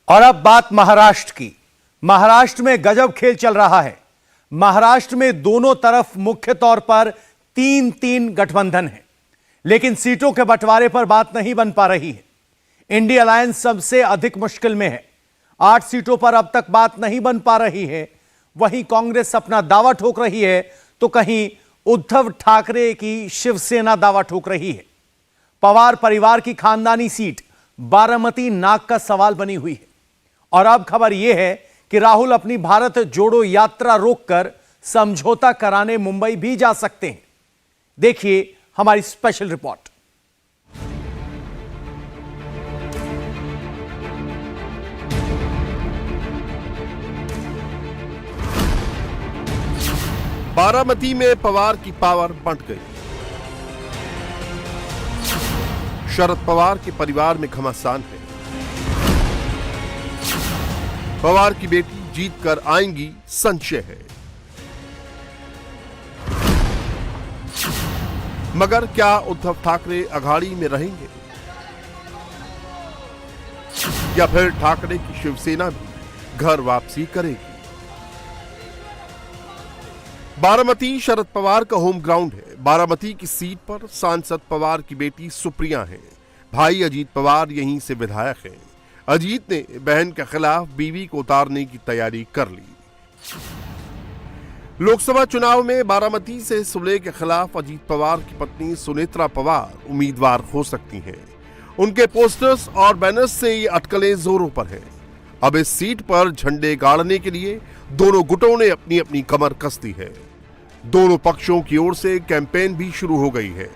और अब बात महाराष्ट्र की। महाराष्ट्र में गजब खेल चल रहा है। महाराष्ट्र में दोनों तरफ मुख्य तौर पर तीन तीन गठबंधन है, लेकिन सीटों के बंटवारे पर बात नहीं बन पा रही है। इंडिया अलायंस सबसे अधिक मुश्किल में है। 8 सीटों पर अब तक बात नहीं बन पा रही है। वहीं कांग्रेस अपना दावा ठोक रही है, तो कहीं उद्धव ठाकरे की शिवसेना दावा ठोक रही है। पवार परिवार की खानदानी सीट बारामती नाक का सवाल बनी हुई है। और अब खबर यह है कि राहुल अपनी भारत जोड़ो यात्रा रोककर समझौता कराने मुंबई भी जा सकते हैं। देखिए हमारी स्पेशल रिपोर्ट। बारामती में पवार की पावर बंट गई। शरद पवार के परिवार में घमासान है। पवार की बेटी जीत कर आएंगी, संशय है। मगर क्या उद्धव ठाकरे अघाड़ी में रहेंगे, या फिर ठाकरे की शिवसेना भी घर वापसी करेगी? बारामती शरद पवार का होम ग्राउंड है। बारामती की सीट पर सांसद पवार की बेटी सुप्रिया है। भाई अजीत पवार यहीं से विधायक हैं। अजीत ने बहन के खिलाफ बीवी को उतारने की तैयारी कर ली। लोकसभा चुनाव में बारामती से सुले के खिलाफ अजीत पवार की पत्नी सुनेत्रा पवार उम्मीदवार हो सकती हैं। उनके पोस्टर्स और बैनर्स से ये अटकलें जोरों पर हैं। अब इस सीट पर झंडे गाड़ने के लिए दोनों गुटों ने अपनी अपनी कमर कस दी है। दोनों पक्षों की ओर से कैंपेन भी शुरू हो गई है।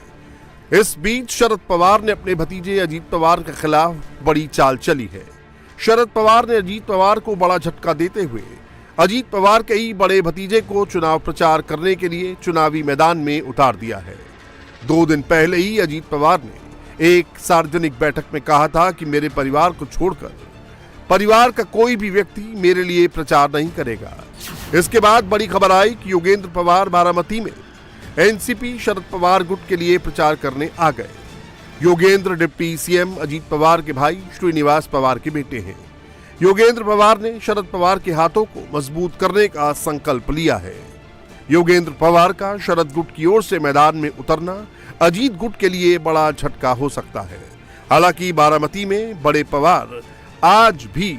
इस बीच शरद पवार ने अपने भतीजे अजीत पवार के खिलाफ बड़ी चाल चली है। शरद पवार ने अजीत पवार को बड़ा झटका देते हुए अजीत पवार के ही बड़े भतीजे को चुनाव प्रचार करने के लिए चुनावी मैदान में उतार दिया है। 2 दिन पहले ही अजीत पवार ने एक सार्वजनिक बैठक में कहा था कि मेरे परिवार को छोड़कर परिवार का कोई भी व्यक्ति मेरे लिए प्रचार नहीं करेगा। इसके बाद बड़ी खबर आई कि योगेंद्र पवार बारामती में एनसीपी शरद पवार गुट के लिए प्रचार करने आ गए। योगेंद्र डिप्टी सीएम अजीत पवार के भाई श्रीनिवास पवार के बेटे हैं। योगेंद्र पवार ने शरद पवार के हाथों को मजबूत करने का संकल्प लिया है। योगेंद्र पवार का शरद गुट की ओर से मैदान में उतरना अजीत गुट के लिए बड़ा झटका हो सकता है। हालांकि बारामती में बड़े पवार आज भी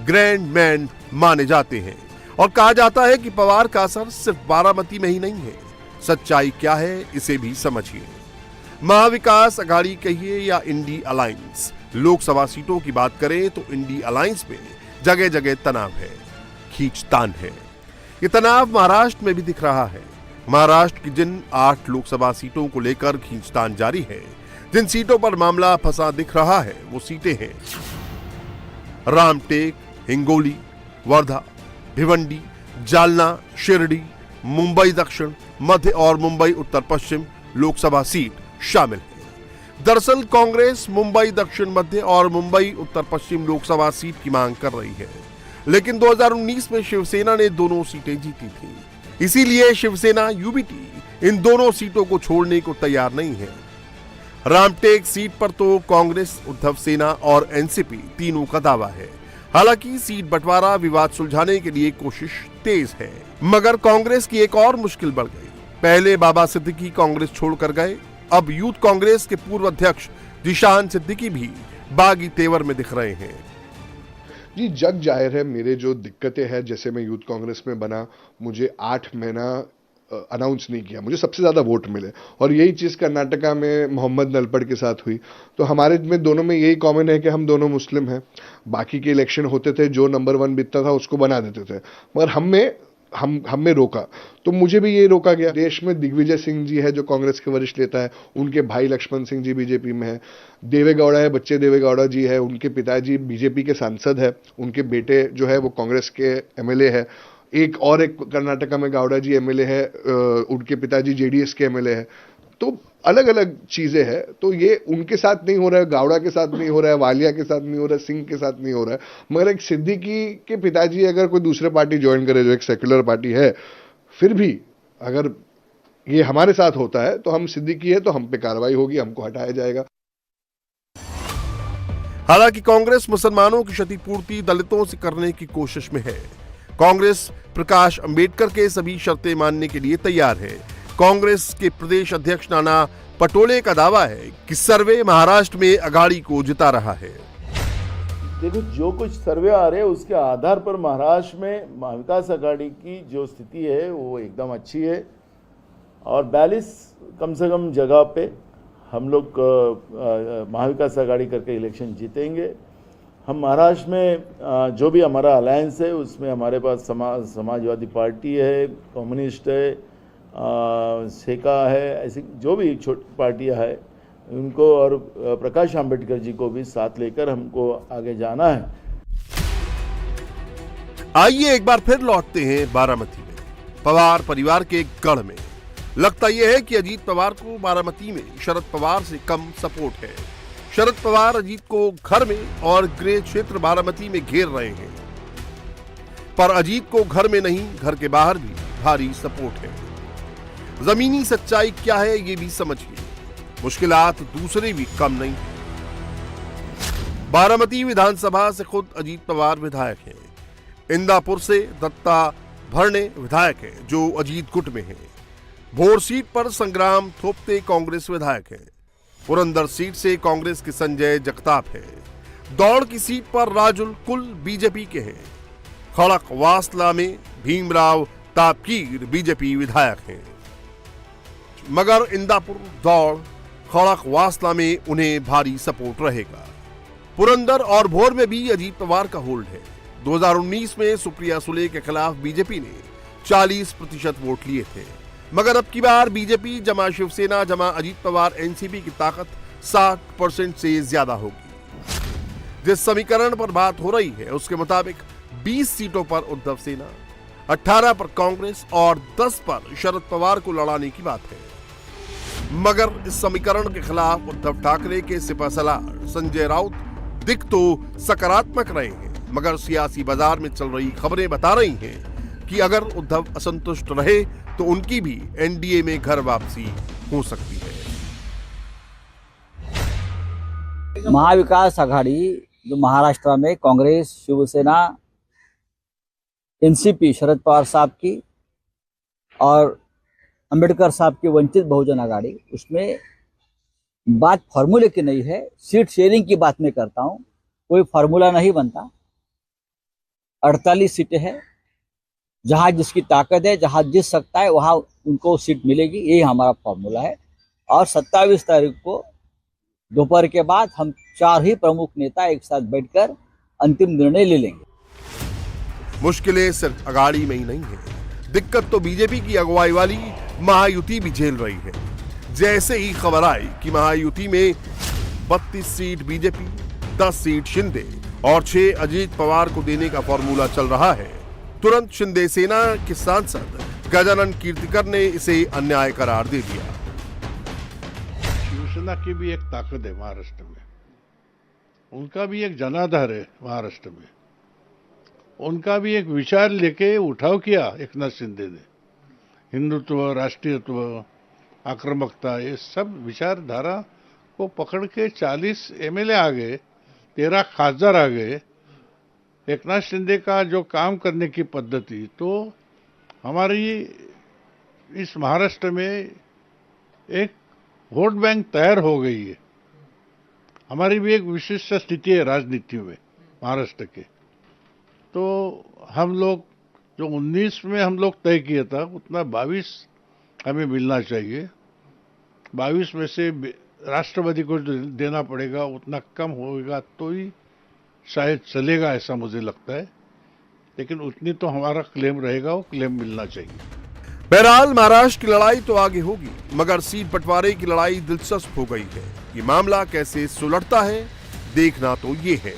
ग्रैंड मैन माने जाते हैं और कहा जाता है कि पवार का असर सिर्फ बारामती में ही नहीं है। सच्चाई क्या है, इसे भी समझिए। महाविकास अघाड़ी कहिए या इंडी अलायंस, लोकसभा सीटों की बात करें तो इंडी अलायंस में जगह जगह तनाव है, खींचतान है। ये तनाव महाराष्ट्र में भी दिख रहा है। महाराष्ट्र की जिन 8 लोकसभा सीटों को लेकर खींचतान जारी है, जिन सीटों पर मामला फंसा दिख रहा है, वो सीटें हैं रामटेक, हिंगोली, वर्धा, भिवंडी, जालना, शिरडी, मुंबई दक्षिण, मध्य और मुंबई उत्तर पश्चिम लोकसभा सीट शामिल है। दरअसल कांग्रेस मुंबई दक्षिण मध्य और मुंबई उत्तर पश्चिम लोकसभा सीट की मांग कर रही है, लेकिन 2019 में शिवसेना ने दोनों सीटें जीती थी। इसीलिए शिवसेना यूबीटी इन दोनों सीटों को छोड़ने को तैयार नहीं है। रामटेक सीट पर तो कांग्रेस, उद्धव सेना और एनसीपी तीनों का दावा है। हालांकि सीट बंटवारा विवाद सुलझाने के लिए कोशिश तेज है, मगर कांग्रेस की एक और मुश्किल बढ़ गई। पहले बाबा सिद्दीकी कांग्रेस छोड़कर गए, अब यूथ कांग्रेस के पूर्व अध्यक्ष जिशान सिद्दीकी भी बागी तेवर में दिख रहे हैं। जी जग जाहिर है, मेरे जो दिक्कतें हैं, जैसे मैं यूथ कांग्रेस में बना, मुझे 8 महीना अनाउंस नहीं किया, मुझे सबसे ज्यादा वोट मिले, और यही चीज कर्नाटका में मोहम्मद नलपड़ के साथ हुई। तो हमारे में दोनों में यही कॉमन है कि हम दोनों मुस्लिम हैं। बाकी के इलेक्शन होते थे, जो नंबर 1 बीतता था उसको बना देते थे, मगर हमें रोका, तो मुझे भी ये रोका गया। देश में दिग्विजय सिंह जी है जो कांग्रेस के वरिष्ठ नेता है, उनके भाई लक्ष्मण सिंह जी बीजेपी में है। देवेगौड़ा है, बच्चे देवेगौड़ा जी है, उनके पिताजी बीजेपी के सांसद है, उनके बेटे जो है वो कांग्रेस के एमएलए है। एक कर्नाटका में गौड़ा जी एमएलए है, उनके पिताजी जेडीएस के एमएलए है। तो अलग अलग चीजें हैं। तो ये उनके साथ नहीं हो रहा है, गौड़ा के साथ नहीं हो रहा है, वालिया के साथ नहीं हो रहा है, सिंह के साथ नहीं हो रहा है। मगर एक सिद्दीकी के पिताजी अगर कोई दूसरे पार्टी ज्वाइन करे, जो एक सेक्युलर पार्टी है, फिर भी अगर ये हमारे साथ होता है तो हम सिद्दीकी है तो हम पे कार्रवाई होगी, हमको हटाया जाएगा। हालांकि कांग्रेस मुसलमानों की क्षतिपूर्ति दलितों से करने की कोशिश में है। कांग्रेस प्रकाश अंबेडकर के सभी शर्तें मानने के लिए तैयार है। कांग्रेस के प्रदेश अध्यक्ष नाना पटोले का दावा है कि सर्वे महाराष्ट्र में अघाड़ी को जिता रहा है। देखो, जो कुछ सर्वे आ रहे हैं उसके आधार पर महाराष्ट्र में महाविकास आघाड़ी की जो स्थिति है वो एकदम अच्छी है और 42 कम से कम जगह पे हम लोग महाविकास आघाड़ी करके इलेक्शन जीतेंगे। हम महाराष्ट्र में जो भी हमारा अलायंस है उसमें हमारे पास समाजवादी पार्टी है, कम्युनिस्ट है, सेका है, ऐसी जो भी छोटी पार्टियां हैं उनको और प्रकाश आंबेडकर जी को भी साथ लेकर हमको आगे जाना है। आइए एक बार फिर लौटते हैं बारामती में, पवार परिवार के गढ़ में। लगता यह है कि अजीत पवार को बारामती में शरद पवार से कम सपोर्ट है। शरद पवार अजीत को घर में और गृह क्षेत्र बारामती में घेर रहे हैं, पर अजीत को घर में नहीं घर के बाहर भी भारी सपोर्ट है। जमीनी सच्चाई क्या है ये भी समझिए, मुश्किलात दूसरे भी कम नहीं। बारामती विधानसभा से खुद अजीत पवार विधायक हैं। इंदापुर से दत्ता भरणे विधायक हैं जो अजीत गुट में हैं। भोर सीट पर संग्राम थोपते कांग्रेस विधायक हैं। पुरंदर सीट से कांग्रेस के संजय जगताप हैं। दौड़ की सीट पर राजुल कुल बीजेपी के हैं। खड़क वासला में भीमराव तापकीर बीजेपी विधायक हैं। मगर इंदापुर, दौड़, खड़क वासला में उन्हें भारी सपोर्ट रहेगा। पुरंदर और भोर में भी अजीत पवार का होल्ड है। 2019 में सुप्रिया सुले के खिलाफ बीजेपी ने 40% वोट लिए थे, मगर अब की बार बीजेपी जमा शिवसेना जमा अजीत पवार एनसीपी की ताकत 60% से ज्यादा होगी। जिस समीकरण पर बात हो रही है उसके मुताबिक 20 सीटों पर उद्धव सेना, 18 पर कांग्रेस और 10 पर शरद पवार को लड़ाने की बात है। मगर इस समीकरण के खिलाफ उद्धव ठाकरे के सिपहसालार संजय राउत दिख तो सकारात्मक रहे हैं, मगर सियासी बाजार में चल रही खबरें बता रही हैं कि अगर उद्धव असंतुष्ट रहे तो उनकी भी एनडीए में घर वापसी हो सकती है। महाविकास आघाड़ी जो महाराष्ट्र में कांग्रेस, शिवसेना, एनसीपी शरद पवार साहब की और अंबेडकर साहब की वंचित बहुजन आघाड़ी, उसमें बात फार्मूले की नहीं है, सीट शेयरिंग की बात मैं करता हूं। कोई फार्मूला नहीं बनता। 48 सीटें हैं, जहां जिसकी ताकत है, जहां जिस सकता है वहां उनको सीट मिलेगी, यही हमारा फार्मूला है। और 27 तारीख को दोपहर के बाद हम 4 ही प्रमुख नेता एक साथ बैठकर अंतिम निर्णय ले लेंगे। मुश्किलें सिर्फ अघाड़ी में ही नहीं है, दिक्कत तो बीजेपी की अगुवाई वाली महायुति भी झेल रही है। जैसे ही खबर आई कि महायुति में 32 सीट बीजेपी, 10 सीट शिंदे और 6 अजीत पवार को देने का फॉर्मूला चल रहा है, तुरंत शिंदे सेना के सांसद गजानन कीर्तिकर ने इसे अन्याय करार दे दिया। शिवसेना की भी एक ताकत है महाराष्ट्र में, उनका भी एक जनाधार है महाराष्ट्र में, उनका भी एक विचार लेके उठाव किया एकनाथ शिंदे ने। हिंदुत्व, राष्ट्रीयत्व, आक्रामकता, ये सब विचारधारा को पकड़ के 40 एमएलए आ गए, 13 खासदार आ गए। एकनाथ शिंदे का जो काम करने की पद्धति, तो हमारी इस महाराष्ट्र में एक वोट बैंक तैयार हो गई है। हमारी भी एक विशिष्ट स्थिति है राजनीति में महाराष्ट्र के। तो हम लोग जो 19 में हम लोग तय किया था उतना 22 हमें मिलना चाहिए। 22 में से राष्ट्रवादी को जो देना पड़ेगा उतना कम होगा तो ही शायद चलेगा, ऐसा मुझे लगता है। लेकिन उतनी तो हमारा क्लेम रहेगा, वो क्लेम मिलना चाहिए। बहरहाल महाराष्ट्र की लड़ाई तो आगे होगी, मगर सीट बंटवारे की लड़ाई दिलचस्प हो गई है। ये मामला कैसे सुलझता है देखना तो ये है।